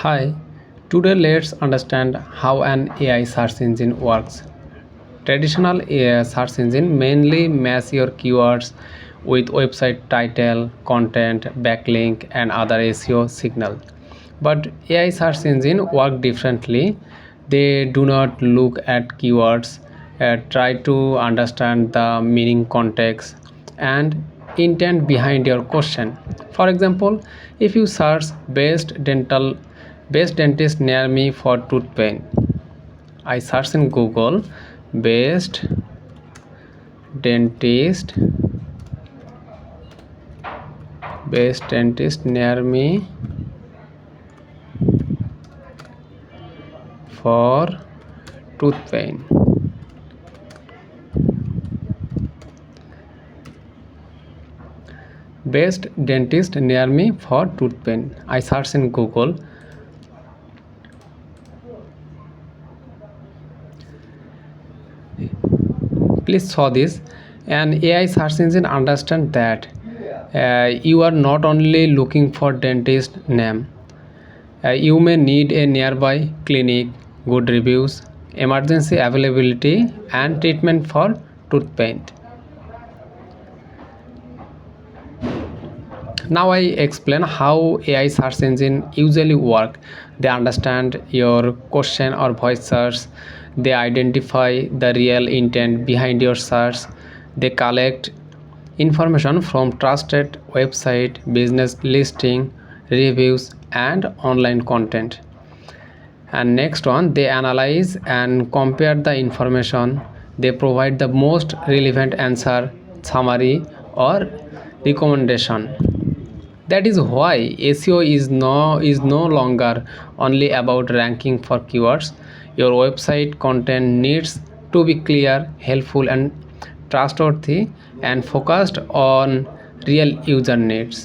Hi, today let's understand how an AI search engine works. Traditional AI search engine mainly match your keywords with website title, content, backlink and other SEO signal. But AI search engine work differently. They do not look at keywords, try to understand the meaning, context and intent behind your question. For example, if you search best dentist near me for tooth pain, I search in Google best dentist best dentist near me for tooth pain. Best dentist near me for tooth pain. I search in Google. Please saw this. An AI search engine understand that you are not only looking for dentist name. You may need a nearby clinic, good reviews, emergency availability, and treatment for tooth pain. Now I explain how AI search engine usually work. They understand your question or voice search. They identify the real intent behind your search. They collect information from trusted website, business listing, reviews, and online content. And next one, they analyze and compare the information. They provide the most relevant answer, summary, or recommendation. That is why SEO is no longer only about ranking for keywords. Your website content needs to be clear, helpful, and trustworthy, and focused on real user needs.